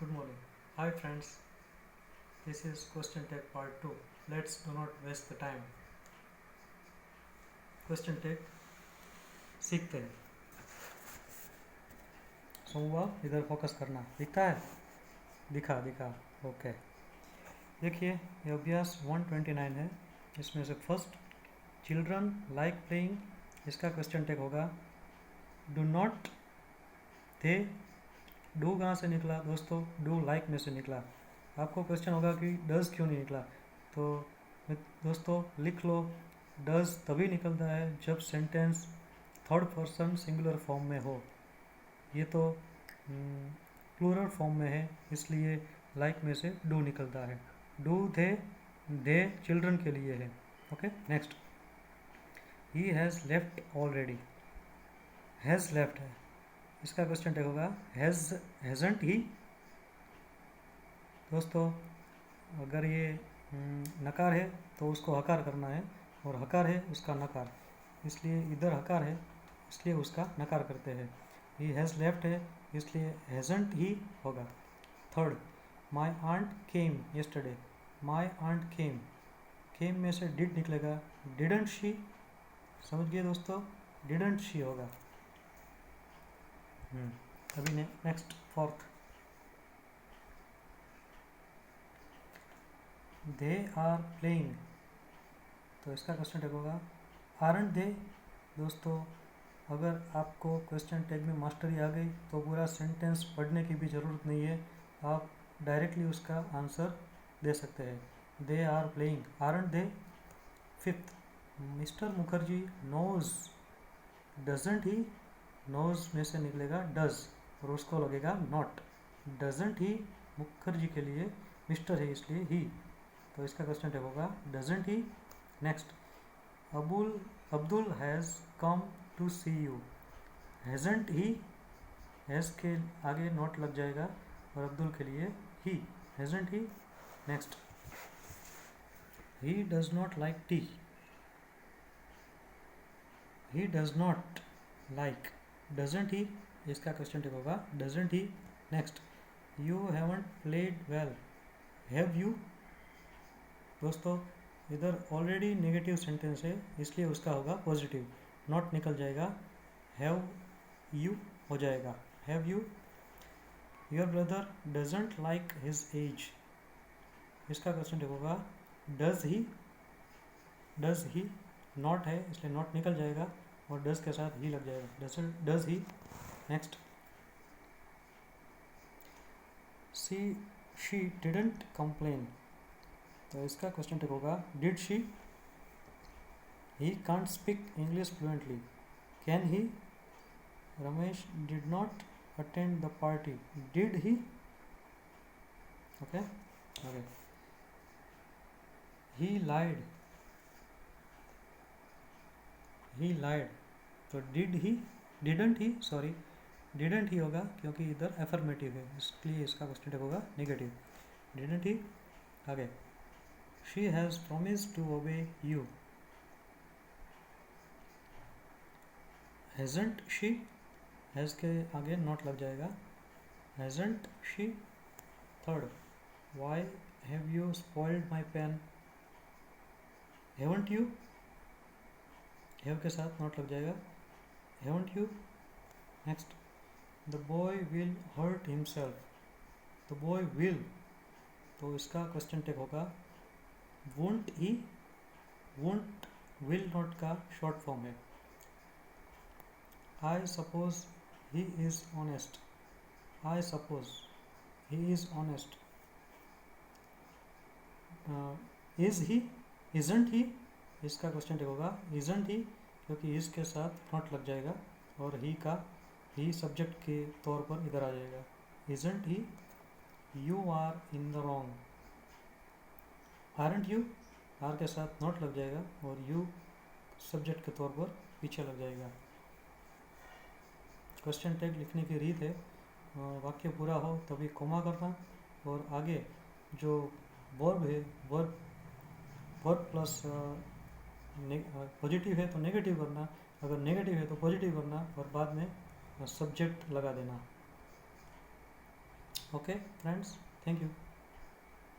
Good morning. Hi friends, this is question tag part 2. Let's do not waste the time. Question tag सीखते हैं. सोमवार इधर focus करना दिखता है, दिखा ओके. देखिए ये अभ्यास 129 है. इसमें से फर्स्ट चिल्ड्रन लाइक प्लेइंग, इसका क्वेश्चन टैग होगा डू नॉट. दे डू कहाँ से निकला दोस्तों? डू लाइक में से निकला. आपको क्वेश्चन होगा कि डज क्यों नहीं निकला, तो दोस्तों लिख लो. डज तभी निकलता है जब sentence third person singular form में हो. ये तो प्लूरल फॉर्म में है, इसलिए लाइक में से डू निकलता है. डू दे चिल्ड्रन के लिए है. Okay next. He has left already. Has left है, इसका क्वेश्चन टैग होगा हैज़ंट ही. दोस्तों अगर ये नकार है तो उसको हकार करना है, और हकार है उसका नकार, इसलिए इधर हकार है इसलिए उसका नकार करते हैं. ही हैज़ लेफ्ट है इसलिए हैज़ंट ही होगा. Third my aunt came yesterday. My aunt came में से डिड निकलेगा. डिडंट शी, समझ गए दोस्तों, डिडंट शी होगा. अभी next fourth. They are playing, तो इसका क्वेश्चन टैग होगा आरंट दे. दोस्तों अगर आपको क्वेश्चन टैग में मास्टरी आ गई तो पूरा सेंटेंस पढ़ने की भी ज़रूरत नहीं है, आप डायरेक्टली उसका आंसर दे सकते हैं. They are playing, aren't they. Fifth mister Mukherjee knows. Doesn't he, knows में से निकलेगा डज और उसको लगेगा नॉट. डजंट ही मुखर्जी के लिए मिस्टर है इसलिए ही, तो इसका क्वेश्चन टैग होगा doesn't he. Next Abdul has come to see you. Hasn't he, has के आगे नॉट लग जाएगा और अब्दुल के लिए he. Hasn't he. Next he does not like tea. He does not like. Doesn't he, इसका क्वेश्चन टैग होगा doesn't he. Next you haven't played well. Have you. दोस्तों इधर ऑलरेडी नेगेटिव सेंटेंस है इसलिए उसका होगा पॉजिटिव, नॉट निकल जाएगा, हैव यू हो जाएगा. Have you. Your brother doesn't like his age. इसका क्वेश्चन टैग होगा does he. Does he not है इसलिए नॉट निकल जाएगा और डज के साथ ही लग जाएगा, does he. Next she didn't complain, तो इसका क्वेश्चन टैग होगा did she. He can't speak English fluently. Can he. Ramesh did not attend the party. Did he. Okay okay. He lied. He lied, तो did he, didn't he, sorry didn't he होगा क्योंकि इधर affirmative है इसलिए इसका question tag होगा negative. Didn't he. आगे she has promised to obey you. Hasn't she, has के आगे नॉट लग जाएगा, hasn't she. Third why have you spoiled my pen. Haven't you, have के साथ नॉट लग जाएगा, haven't you. Next the boy will hurt himself. The boy will, तो इसका क्वेश्चन टैग होगा won't he. Won't will not का short form है. I suppose he is honest. I suppose he is honest. Is he, isn't he, इसका question tag होगा isn't he क्योंकि is के साथ नॉट लग जाएगा और ही का ही सब्जेक्ट के तौर पर इधर आ जाएगा. Isn't he. You are in the wrong. Aren't you, are के साथ नॉट लग जाएगा और यू सब्जेक्ट के तौर पर पीछे लग जाएगा. क्वेश्चन टैग लिखने की रीत है वाक्य पूरा हो तभी कोमा करना और आगे जो वर्ब है वर्ब प्लस पॉजिटिव है तो नेगेटिव करना, अगर नेगेटिव है तो पॉजिटिव करना और बाद में सब्जेक्ट लगा देना. Okay friends, thank you.